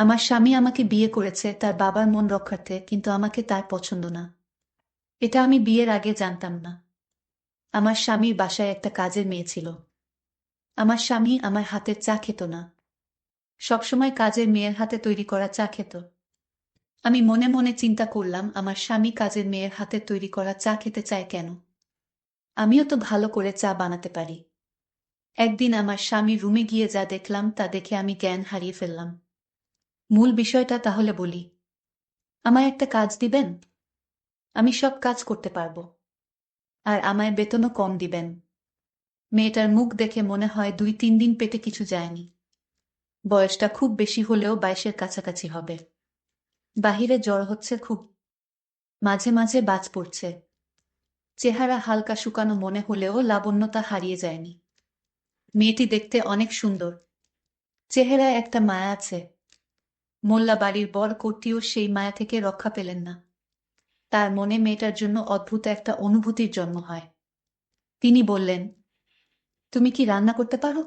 আমার স্বামী আমাকে বিয়ে করেছে তার বাবার মন রক্ষার্থে, কিন্তু আমাকে তার পছন্দ না। এটা আমি বিয়ের আগে জানতাম না। আমার স্বামীর বাসায় একটা কাজের মেয়ে ছিল। আমার স্বামী আমার হাতের চা খেত না। সবসময় কাজের মেয়ের হাতে তৈরি করা চা খেত। আমি মনে মনে চিন্তা করলাম, আমার স্বামী কাজের মেয়ের হাতে তৈরি করা চা খেতে চায় কেন? আমিও তো ভালো করে চা বানাতে পারি। একদিন আমার স্বামীর রুমে গিয়ে যা দেখলাম তা দেখে আমি জ্ঞান হারিয়ে ফেললাম। মূল বিষয়টা তাহলে বলি। আমায় একটা কাজ দিবেন? আমি সব কাজ করতে পারবো। আর আমায় বেতনও কম দিবেন। মেয়েটার মুখ দেখে মনে হয় 2-3 দিন পেটে কিছু যায়নি। বয়সটা খুব বেশি হলেও 22-এর কাছাকাছি হবে। বাহিরে জ্বর হচ্ছে খুব। মাঝে মাঝে বাজ পড়ছে। চেহারা হালকা শুকানো মনে হলেও লাবণ্যতা হারিয়ে যায়নি। মেয়েটি দেখতে অনেক সুন্দর। চেহারায় একটা মায়া আছে। মোল্লা বাড়ির বর কর্ত্রীও সেই মায়া থেকে রক্ষা পেলেন না। তার মনে মেয়েটার জন্য অদ্ভুত একটা অনুভূতির জন্ম হয়। তিনি বললেন, তুমি কি রান্না করতে পারো?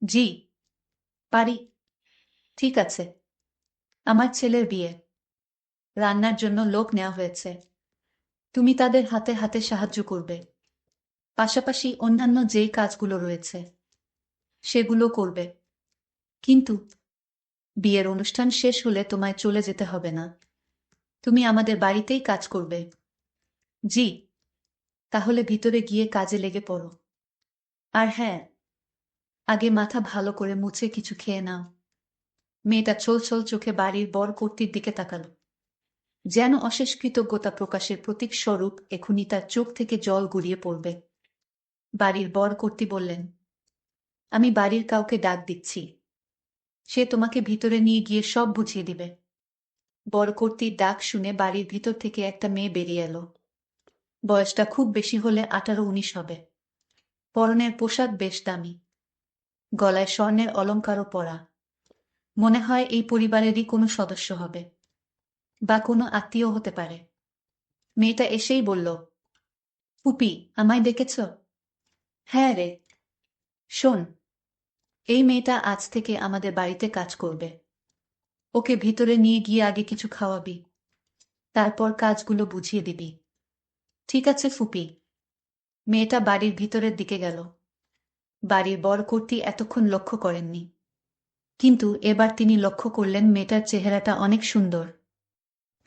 জি, পারি। ঠিক আছে। আমার ছেলের বিয়ে। রান্নার জন্য লোক নেওয়া হয়েছে। তুমি তাদের হাতে হাতে সাহায্য করবে। পাশাপাশি অন্যান্য যেই কাজগুলো রয়েছে সেগুলো করবে। কিন্তু বিয়ের অনুষ্ঠান শেষ হলে তোমায় চলে যেতে হবে না। তুমি আমাদের বাড়িতেই কাজ করবে। জি। তাহলে ভিতরে গিয়ে কাজে লেগে পড়ো। আর হ্যাঁ, আগে মাথা ভালো করে মুছে কিছু খেয়ে নাও। মেয়েটা ছল ছল চোখে বাড়ির বর কর্ত্রীর দিকে তাকালো। যেন অশেষ কৃতজ্ঞতা প্রকাশের প্রতীক স্বরূপ এখনই তার চোখ থেকে জল গড়িয়ে পড়বে। বাড়ির বর কর্ত্রী বললেন, আমি বাড়ির কাউকে ডাক দিচ্ছি। সে তোমাকে ভিতরে নিয়ে গিয়ে সব বুঝিয়ে দিবে। বর কর্ত্রীর ডাক শুনে বাড়ির ভিতর থেকে একটা মেয়ে বেরিয়ে এলো। বয়সটা খুব বেশি হলে 18-19 হবে। পরনের পোশাক বেশ দামি। গলায় স্বর্ণের অলংকারও পরা। মনে হয় এই পরিবারেরই কোনো সদস্য হবে, বা কোনো আত্মীয় হতে পারে। মেয়েটা এসেই বলল, ফুপি, আমায় ডেকেছ? হ্যাঁ রে। শোন, এই মেয়েটা আজ থেকে আমাদের বাড়িতে কাজ করবে। ওকে ভিতরে নিয়ে গিয়ে আগে কিছু খাওয়াবি, তারপর কাজগুলো বুঝিয়ে দিবি। ঠিক আছে ফুপি। মেয়েটা বাড়ির ভিতরের দিকে গেল। বাড়ির বর কর্ত্রী এতক্ষণ লক্ষ্য করেননি, কিন্তু এবার তিনি লক্ষ্য করলেন মেয়েটার চেহারাটা অনেক সুন্দর।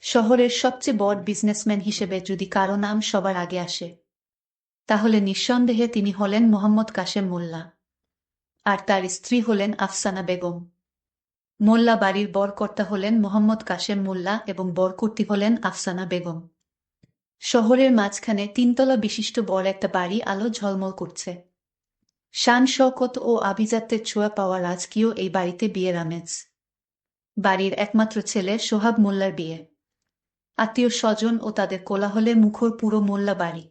শহরের সবচেয়ে বড় বিজনেসম্যান হিসেবে যদি কারো নাম সবার আগে আসে, তাহলে নিঃসন্দেহে তিনি হলেন মোহাম্মদ কাশেম মোল্লা। আর তার স্ত্রী হলেন আফসানা বেগম। মোল্লা বাড়ির বরকর্তা হলেন মোহাম্মদ কাশেম মোল্লা এবং বরকর্ত্রী হলেন আফসানা বেগম। শহরের মাঝখানে 3 তলা বিশিষ্ট বড় একটা বাড়ি আলো ঝলমল করছে। শান শওকত ও আভিজাত্যের ছোঁয়া পাওয়া রাজকীয় এই বাড়িতে বিয়ের আমেজ। বাড়ির একমাত্র ছেলে সোহাগ মোল্লার বিয়ে। আত্মীয় স্বজন ও তাদের কোলাহলে মুখর পুরো মোল্লা বাড়ি।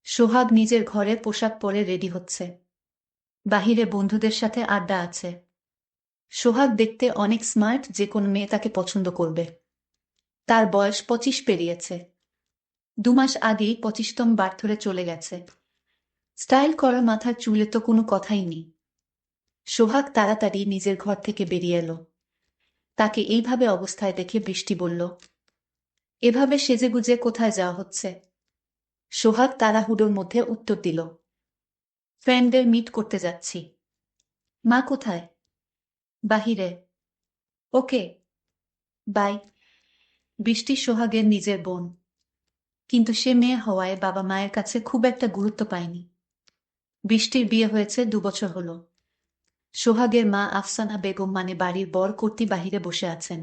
সোহাগ নিজের ঘরে পোশাক পরে রেডি হচ্ছে। বাহিরে বন্ধুদের সাথে আড্ডা আছে। সোহাগ দেখতে অনেক স্মার্ট, যে কোন মেয়ে তাকে পছন্দ করবে। তার বয়স 25 পেরিয়েছে। 2 মাস আগেই 25তম বার্থডে চলে গেছে। স্টাইল করা মাথার চুলে তো কোনো কথাই নেই। সোহাগ তাড়াতাড়ি নিজের ঘর থেকে বেরিয়ে এলো। তাকে এইভাবে অবস্থায় দেখে বৃষ্টি বলল, এভাবে সেজেগুজে কোথায় যাওয়া হচ্ছে? সোহাগ তাড়াহুড়োর মধ্যে উত্তর দিল, ফ্রেন্ডদের মিট করতে যাচ্ছি। মা কোথায়? বাহিরে। ওকে, বাই। বৃষ্টি সোহাগের নিজের বোন, কিন্তু সে মেয়ে হওয়ায় বাবা মায়ের কাছে খুব একটা গুরুত্ব পায়নি। বৃষ্টির বিয়ে হয়েছে 2 বছর হলো। সোহাগের মা আফসানা বেগম মানে বাড়ির বর কর্ত্রী বাহিরে বসে আছেন।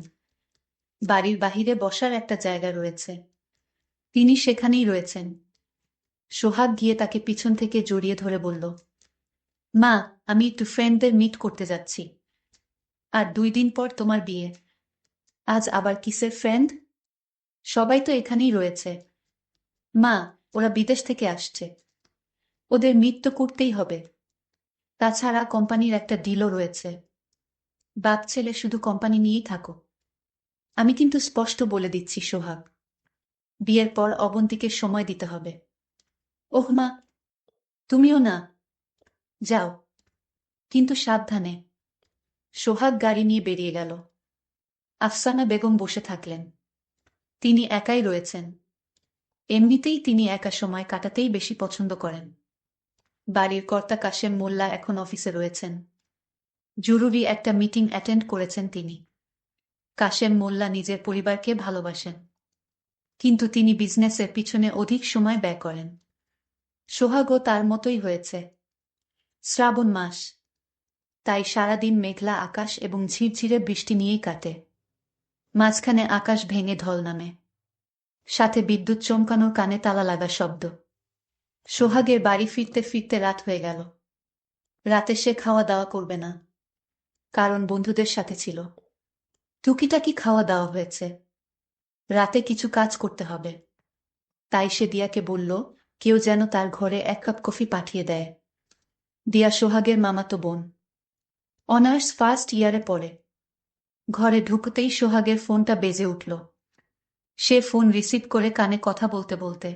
বাড়ির বাহিরে বসার একটা জায়গা রয়েছে, তিনি সেখানেই রয়েছেন। সোহাগ গিয়ে তাকে পিছন থেকে জড়িয়ে ধরে বলল, মা, আমি একটু ফ্রেন্ডদের মিট করতে যাচ্ছি। আর 2 দিন পর তোমার বিয়ে। আজ আবার কিসের ফ্রেন্ড? সবাই তো এখানেই রয়েছে। মা, ওরা বিদেশ থেকে আসছে। ওদের মিট তো করতেই হবে। তাছাড়া কোম্পানির একটা ডিলও রয়েছে। বাপ ছেলে শুধু কোম্পানি নিয়েই থাকো। আমি কিন্তু স্পষ্ট বলে দিচ্ছি সোহাগ, বিয়ের পর অবন্তীকে সময় দিতে হবে। ওহ মা, তুমিও না। যাও, কিন্তু সাবধানে। সোহাগ গাড়ি নিয়ে বেরিয়ে গেল। আফসানা বেগম বসে থাকলেন। তিনি একাই রয়েছেন। এমনিতেই তিনি একা সময় কাটাতেই বেশি পছন্দ করেন। বাড়ির কর্তা কাশেম মোল্লা এখন অফিসে রয়েছেন। জরুরি একটা মিটিং অ্যাটেন্ড করেছেন তিনি। কাশেম মোল্লা নিজের পরিবারকে ভালোবাসেন, কিন্তু তিনি বিজনেসের পিছনে অধিক সময় ব্যয় করেন। সোহাগও তার মতোই হয়েছে। শ্রাবণ মাস, তাই সারাদিন মেঘলা আকাশ এবং ঝিরঝিরে বৃষ্টি নিয়েই কাটে। মাঝখানে আকাশ ভেঙে ঢল নামে, সাথে বিদ্যুৎ চমকানোর কানে তালা লাগা শব্দ। সোহাগের বাড়ি ফিরতে ফিরতে রাত হয়ে গেল। রাতে সে খাওয়া দাওয়া করবে না, কারণ বন্ধুদের সাথে ছিল। টুকিটাকি খাওয়া দাওয়া হয়েছে, রাতে কিছু কাজ করতে হবে। তাই সে দিয়াকে বলল, কেউ যেন তার ঘরে 1 কাপ কফি পাঠিয়ে দেয়। দিয়া সোহাগের মামাতো বোন, অনার্স ফার্স্ট ইয়ারে পড়ে। ঘরে ঢুকতেই সোহাগের ফোনটা বেজে উঠল। সে ফোন রিসিভ করে কানে কথা বলতে বলতে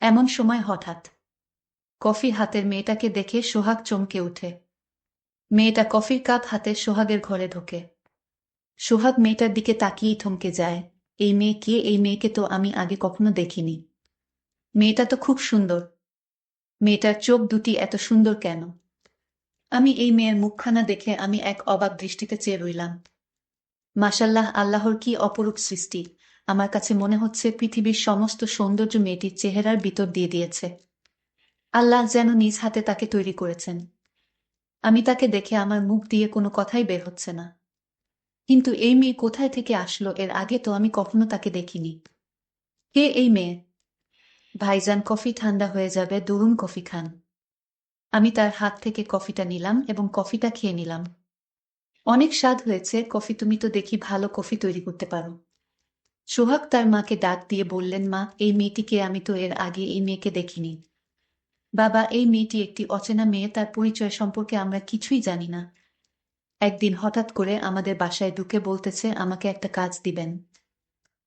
এমন সময় হঠাৎ কফি হাতের মেয়েটাকে দেখে সোহাগ চমকে উঠে। মেয়েটা কফির কাপ হাতে সোহাগের ঘরে ঢোকে। সোহাগ মেয়েটার দিকে তাকিয়েই থমকে যায়। এই মেয়ে কে? এই মেয়েকে তো আমি আগে কখনো দেখিনি। মেয়েটা তো খুব সুন্দর। মেয়েটার চোখ দুটি এত সুন্দর কেন? আমি এই মেয়ের মুখখানা দেখে আমি এক অবাক দৃষ্টিতে চেয়ে রইলাম। মাশাল্লাহ, আল্লাহর কি অপরূপ সৃষ্টি! আমার কাছে মনে হচ্ছে পৃথিবীর সমস্ত সৌন্দর্য মেয়েটির চেহারার ভিতর দিয়ে দিয়েছে। আল্লাহ যেন নিজ হাতে তাকে তৈরি করেছেন। আমি তাকে দেখে আমার মুখ দিয়ে কোনো কথাই বের হচ্ছে না। কিন্তু এই মেয়ে কোথায় থেকে আসলো? এর আগে তো আমি কখনো তাকে দেখিনি। কে এই মেয়ে? ভাইজান, কফি ঠান্ডা হয়ে যাবে, দরুন কফি খান। আমি তার হাত থেকে কফিটা নিলাম এবং কফিটা খেয়ে নিলাম। অনেক স্বাদ হয়েছে কফি, তুমি তো দেখি ভালো কফি তৈরি করতে পারো। সোহাগ তার মাকে ডাক দিয়ে বললেন, মা, এই মেয়েটিকে আমি তো এর আগে এই মেয়েকে দেখিনি। বাবা, এই মেয়েটি একটি অচেনা মেয়ে, তার পরিচয় সম্পর্কে আমরা কিছুই জানি না। একদিন হঠাৎ করে আমাদের বাসায় ঢুকে বলতেছে আমাকে একটা কাজ দিবেন।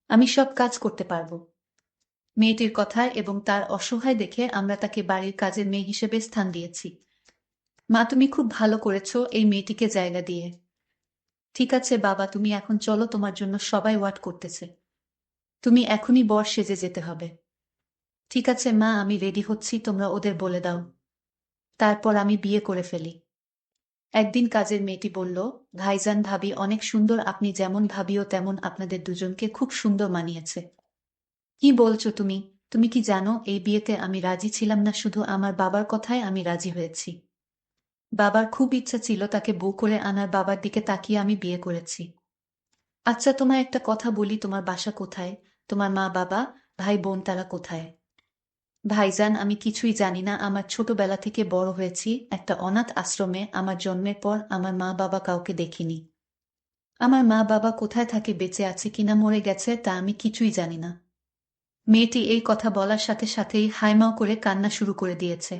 আমি সব কাজ করতে পারবো। মেয়েটির কথা এবং তার অসহায় দেখে আমরা তাকে বাড়ির কাজের মেয়ে হিসেবে স্থান দিয়েছি। মা, তুমি খুব ভালো করেছো এই মেয়েটিকে জায়গা দিয়ে। ঠিক আছে বাবা, তুমি এখন চলো, তোমার জন্য সবাই ওয়াট করতেছে। তুমি এখনই বর সেজে যেতে হবে। ঠিক আছে মা, আমি রেডি হচ্ছি, তোমরা ওদের বলে দাও, তারপর আমি বিয়ে করে ফেলি। একদিন কাজের মেয়েটি বলল, ভাইজান, ভাবি অনেক সুন্দর, আপনি যেমন ভাবিও তেমন, আপনাদের দুজনকে খুব সুন্দর মানিয়েছে। কি বলছো তুমি? তুমি কি জানো এই বিয়েতে আমি রাজি ছিলাম না, শুধু আমার বাবার কথায় আমি রাজি হয়েছি। বাবার খুব ইচ্ছা ছিল তাকে বউ করে আনার, বাবার দিকে তাকিয়ে আমি বিয়ে করেছি। আচ্ছা, তোমায় একটা কথা বলি, তোমার বাসা কোথায়? তোমার মা বাবা, ভাই বোন তারা কোথায়? ভাইজান, আমি কিছুই জানি না। আমার ছোটবেলা থেকে বড় হয়েছি একটা অনাথ আশ্রমে। আমার জন্মের পর আমার মা বাবা কাউকে দেখিনি। আমার মা বাবা কোথায় থাকে, বেঁচে আছে কিনা মরে গেছে, তা আমি কিছুই জানি না। মেয়েটি এই কথা বলার সাথে সাথেই হাইমাও করে কান্না শুরু করে দিয়েছে।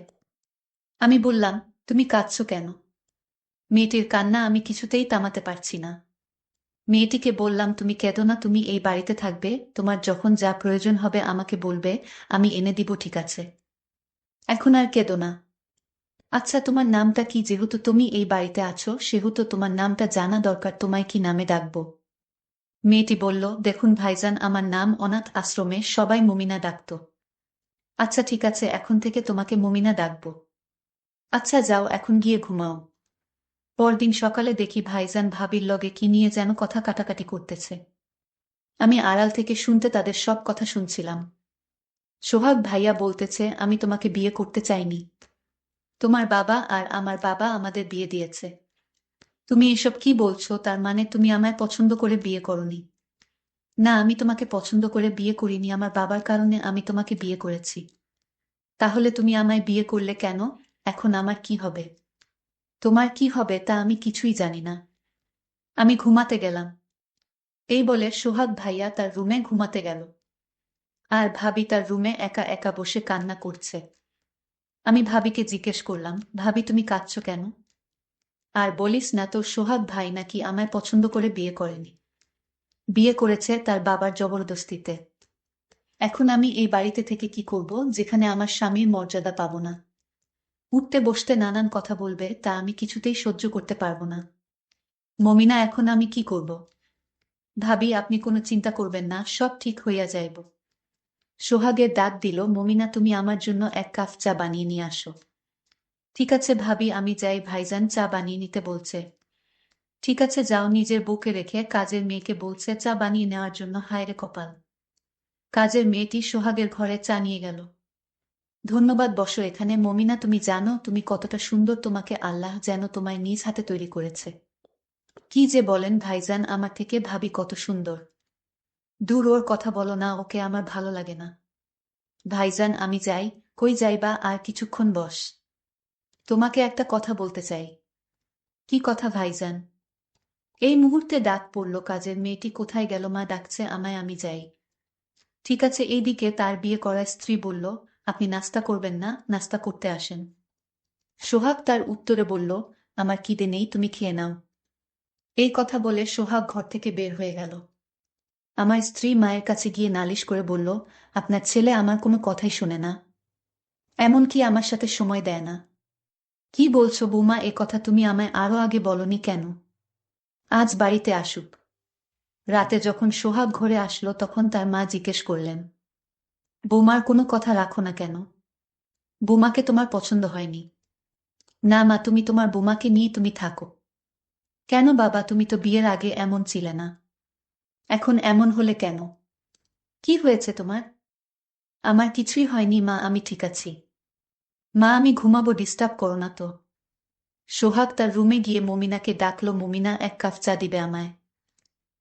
আমি বললাম, তুমি কাঁদছো কেন? মেয়েটির কান্না আমি কিছুতেই থামাতে পারছি না। মেয়েটিকে বললাম, তুমি কেঁদো না, তুমি এই বাড়িতে থাকবে, তোমার যখন যা প্রয়োজন হবে আমাকে বলবে, আমি এনে দিব, ঠিক আছে? এখন আর কেঁদো না। আচ্ছা, তোমার নামটা কি? যেহেতু তুমি এই বাড়িতে আছো সেহেতু তোমার নামটা জানা দরকার, তোমায় কি নামে ডাকবো? মেয়েটি বলল, দেখুন ভাইজান, আমার নাম অনাথ আশ্রমে সবাই মুমিনা ডাকতো। আচ্ছা ঠিক আছে, এখন থেকে তোমাকে মুমিনা ডাকবো। আচ্ছা যাও, এখন গিয়ে ঘুমাও। পরদিন সকালে দেখি ভাইজান ভাবির লগে কি নিয়ে যেন কথা কাটাকাটি করতেছে। আমি আড়াল থেকে শুনতে তাদের সব কথা শুনছিলাম। সোহাগ ভাইয়া বলতেছে, আমি তোমাকে বিয়ে করতে চাইনি। তোমার বাবা আর আমার বাবা আমাদের বিয়ে দিয়েছে। তুমি এসব কি বলছো? তার মানে তুমি আমায় পছন্দ করে বিয়ে করনি? না, আমি তোমাকে পছন্দ করে বিয়ে করিনি, আমার বাবার কারণে আমি তোমাকে বিয়ে করেছি। তাহলে তুমি আমায় বিয়ে করলে কেন? এখন আমার কি হবে? তোমার কি হবে তা আমি কিছুই জানি না। আমি ঘুমাতে গেলাম। এই বলে সোহাগ ভাইয়া তার রুমে ঘুমাতে গেল। আর ভাবি তার রুমে একা একা বসে কান্না করছে। আমি ভাবিকে জিজ্ঞেস করলাম, ভাবি তুমি কাঁদছো কেন? আর বলিস না, তোর সোহাগ ভাই নাকি আমায় পছন্দ করে বিয়ে করেনি, বিয়ে করেছে তার বাবার জবরদস্তিতে। এখন আমি এই বাড়িতে থেকে কি করব, যেখানে আমার স্বামীর মর্যাদা পাবো না? উঠতে বসতে নানান কথা বলবে, তা আমি কিছুতেই সহ্য করতে পারবো না। মমিনা, এখন আমি কি করব? ভাবি, আপনি কোনো চিন্তা করবেন না, সব ঠিক হইয়া যাইব। সোহাগের ডাক দিল, মমিনা তুমি আমার জন্য 1 কাপ চা বানিয়ে নিয়ে আসো। ঠিক আছে ভাবি, আমি যাই, ভাইজান চা বানিয়ে নিতে বলছে। ঠিক আছে যাও। নিজের বুকে রেখে কাজের মেয়েকে বলছে চা বানিয়ে নেওয়ার জন্য। হায়রে কপাল! কাজের মেয়েটি সোহাগের ঘরে চা নিয়ে গেল। ধন্যবাদ, বসো এখানে। মমিনা, তুমি জানো তুমি কতটা সুন্দর? তোমাকে আল্লাহ যেন তোমায় নিজ হাতে তৈরি করেছে। কি যে বলেন ভাইজান, আমার থেকে ভাবি কত সুন্দর। দূর, ওর কথা বলো না, ওকে আমার ভালো লাগে না। ভাইজান আমি যাই। কই যাইবা? আর কিছুক্ষণ বস। তোমাকে একটা কথা বলতে চাই। কি কথা ভাইজান? এই মুহূর্তে ডাক পড়ল, কাজের মেয়েটি কোথায় গেল? মা ডাকছে আমায়, আমি যাই। ঠিক আছে। এইদিকে তার বিয়ে করা স্ত্রী বলল, আপনি নাস্তা করবেন না? নাস্তা করতে আসেন। সোহাগ তার উত্তরে বলল, আমার খিদে নেই, তুমি খেয়ে নাও। এই কথা বলে সোহাগ ঘর থেকে বের হয়ে গেল। আমার স্ত্রী মায়ের কাছে গিয়ে নালিশ করে বলল, আপনার ছেলে আমার কোনো কথাই শোনে না, এমনকি আমার সাথে সময় দেয় না। কি বলছো বৌমা? এ কথা তুমি আমায় আরো আগে বলনি কেন? আজ বাড়িতে আসুক। রাতে যখন সোহাগ ঘরে আসলো তখন তার মা জিজ্ঞেস করলেন, বৌমার কোনো কথা রাখো না কেন? বৌমাকে তোমার পছন্দ হয়নি? না মা, তুমি তোমার বৌমাকে নিয়ে তুমি থাকো। কেন বাবা, তুমি তো বিয়ের আগে এমন ছিলে না, এখন এমন হলে কেন? কি হয়েছে তোমার? আমার কিছুই হয়নি মা, আমি ঠিক আছি। মা আমি ঘুমাবো, ডিস্টার্ব করো না তো। সোহাগ তার রুমে গিয়ে মমিনাকে ডাকলো, মমিনা 1 কাপ চা দিবে আমায়?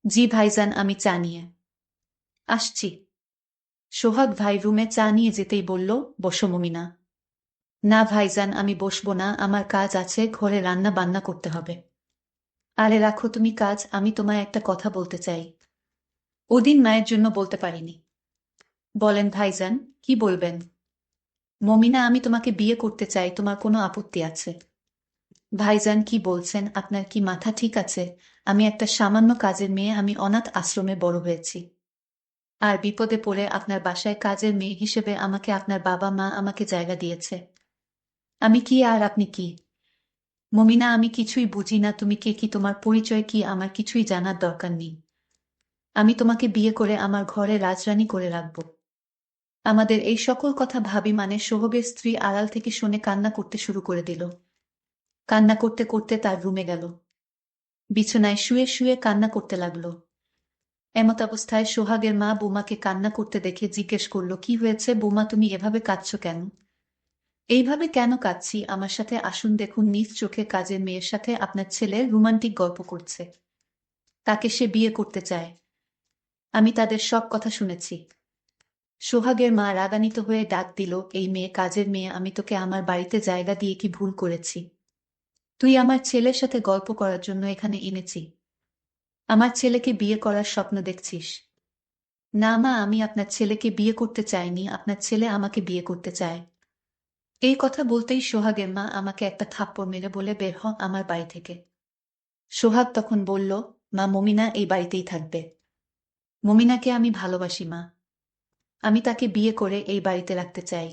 জি ভাইজান, আমি চা নিয়ে আসছি। সোহাগ ভাই রুমে চা নিয়ে যেতেই বলল, বসো মমিনা। না ভাইজান, আমি বসবো না, আমার কাজ আছে, ঘরে রান্না বান্না করতে হবে। আরে রাখো তুমি কাজ, আমি তোমায় একটা কথা বলতে চাই। ওদিন মায়ের জন্য বলতে পারিনি। বলেন ভাইজান, কি বলবেন? মমিনা, আমি তোমাকে বিয়ে করতে চাই, তোমার কোনো আপত্তি আছে? ভাইজান কি বলছেন? আপনার কি মাথা ঠিক আছে? আমি একটা সামান্য কাজের মেয়ে, আমি অনাথ আশ্রমে বড় হয়েছি। আর বিপদে পড়ে আপনার বাসায় কাজের মেয়ে হিসেবে আমাকে আপনার বাবা মা আমাকে জায়গা দিয়েছে। আমি কি আর আপনি কি? মমিনা, আমি কিছুই বুঝি না, তুমি কে, কি তোমার পরিচয় কি, আমার কিছুই জানার দরকার নেই। আমি তোমাকে বিয়ে করে আমার ঘরে রাজরানী করে রাখব। আমাদের এই সকল কথা ভাবি মানে সোহাগের স্ত্রী আড়াল থেকে শুনে কান্না করতে শুরু করে দিল। কান্না করতে করতে তার রুমে গেল। বিছানায় শুয়ে শুয়ে কান্না করতে লাগলো। এমত অবস্থায় সোহাগের মা বৌমাকে কান্না করতে দেখে জিজ্ঞেস করল, কি হয়েছে বৌমা, তুমি এভাবে কাঁদছো কেন? এইভাবে কেন কাঁদছি? আমার সাথে আসুন, দেখুন নিজ চোখে কাজের মেয়ের সাথে আপনার ছেলে রোমান্টিক গল্প করছে। তাকে সে বিয়ে করতে চায়। আমি তাদের সব কথা শুনেছি। সোহাগের মা রাগান্বিত হয়ে ডাক দিল, এই মেয়ে, কাজের মেয়ে, আমি তোকে আমার বাড়িতে জায়গা দিয়ে কি ভুল করেছি? তুই আমার ছেলের সাথে গল্প করার জন্য এখানে এনেছি? আমার ছেলেকে বিয়ে করার স্বপ্ন দেখছিস? না মা, আমি আপনার ছেলেকে বিয়ে করতে চাইনি, আপনার ছেলে আমাকে বিয়ে করতে চায়। এই কথা বলতেই সোহাগের মা আমাকে একটা থাপ্পড় মেরে বলে, বের হ আমার বাড়ি থেকে। সোহাগ তখন বলল, মা, মমিনা এই বাড়িতেই থাকবে। মমিনাকে আমি ভালোবাসি মা। আমি তাকে বিয়ে করে এই বাড়িতে রাখতে চাই।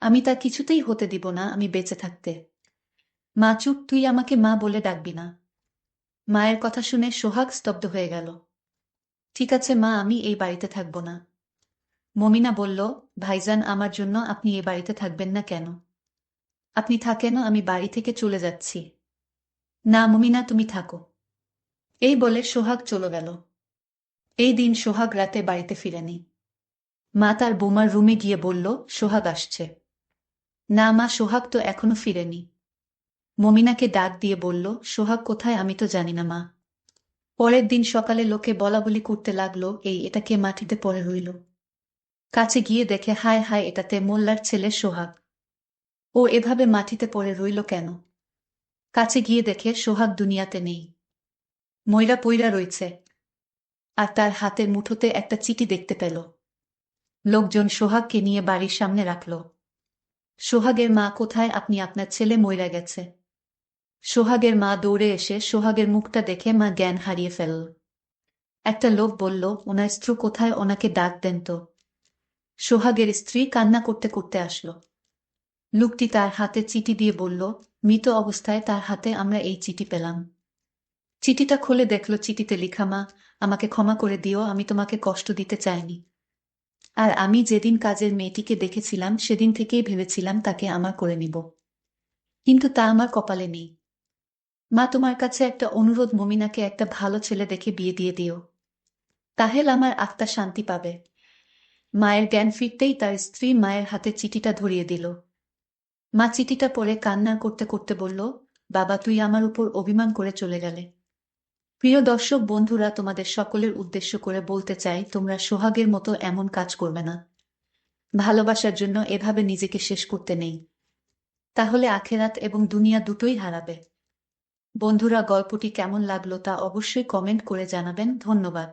আমি তা কিছুতেই হতে দিব না, আমি বেঁচে থাকতে। মা চুপ, তুই আমাকে মা বলে ডাকবি না। মায়ের কথা শুনে সোহাগ স্তব্ধ হয়ে গেল। ঠিক আছে মা, আমি এই বাড়িতে থাকব না। মমিনা বলল, ভাইজান আমার জন্য আপনি এই বাড়িতে থাকবেন না কেন? আপনি থাকেন, আমি বাড়ি থেকে চলে যাচ্ছি। না মমিনা, তুমি থাকো। এই বলে সোহাগ চলে গেল। এই দিন সোহাগ রাতে বাড়িতে ফিরেনি। মা তার বৌমার রুমে গিয়ে বলল, সোহাগ আসছে। না মা, সোহাগ তো এখনো ফিরেনি। মমিনাকে ডাক দিয়ে বলল, সোহাগ কোথায়? আমি তো জানি না মা। পরের দিন সকালে লোকে বলাবলি করতে লাগলো, এটা কে মাটিতে পড়ে রইল? কাছে গিয়ে দেখে, হায় হায়, এটাতে মোল্লার ছেলে সোহাগ। ও এভাবে মাটিতে পড়ে রইল কেন? কাছে গিয়ে দেখে সোহাগ দুনিয়াতে নেই, মইরা পইরা রইছে। আর তার হাতের মুঠোতে একটা চিঠি দেখতে পেল। লোকজন সোহাগকে নিয়ে বাড়ির সামনে রাখল। সোহাগের মা কোথায়? আপনি, আপনার ছেলে মইরা গেছে। সোহাগের মা দৌড়ে এসে সোহাগের মুখটা দেখে মা জ্ঞান হারিয়ে ফেলল। একটা লোক বলল, ওনার স্ত্রী কোথায়? ওনাকে ডাক দেন তো। সোহাগের স্ত্রী কান্না করতে করতে আসলো। লোকটি তার হাতে চিঠি দিয়ে বলল, মৃত অবস্থায় তার হাতে আমরা এই চিঠি পেলাম। চিঠিটা খুলে দেখল, চিঠিতে লিখা, মা, আমাকে ক্ষমা করে দিও, আমি তোমাকে কষ্ট দিতে চাইনি। আর আমি যেদিন কাজের মেয়েটিকে দেখেছিলাম সেদিন থেকেই ভেবেছিলাম তাকে আমার করে নিব, কিন্তু তা আমার কপালে নেই। মা, তোমার কাছে একটা অনুরোধ, মমিনাকে একটা ভালো ছেলে দেখে বিয়ে দিয়ে দিও, তাহলে আমার আত্মা শান্তি পাবে। মায়ের জ্ঞান ফিরতেই তার স্ত্রী মায়ের হাতে চিঠিটা ধরিয়ে দিল। মা চিঠিটা পড়ে কান্না করতে করতে বলল, বাবা, তুই আমার উপর অভিমান করে চলে গেলে। প্রিয় দর্শক বন্ধুরা, তোমাদের সকলের উদ্দেশ্য করে বলতে চাই, তোমরা সোহাগের মতো এমন কাজ করবে না। ভালোবাসার জন্য এভাবে নিজেকে শেষ করতে নেই, তাহলে আখেরাত এবং দুনিয়া দুটোই হারাবে। বন্ধুরা, গল্পটি কেমন লাগলো তা অবশ্যই কমেন্ট করে জানাবেন। ধন্যবাদ।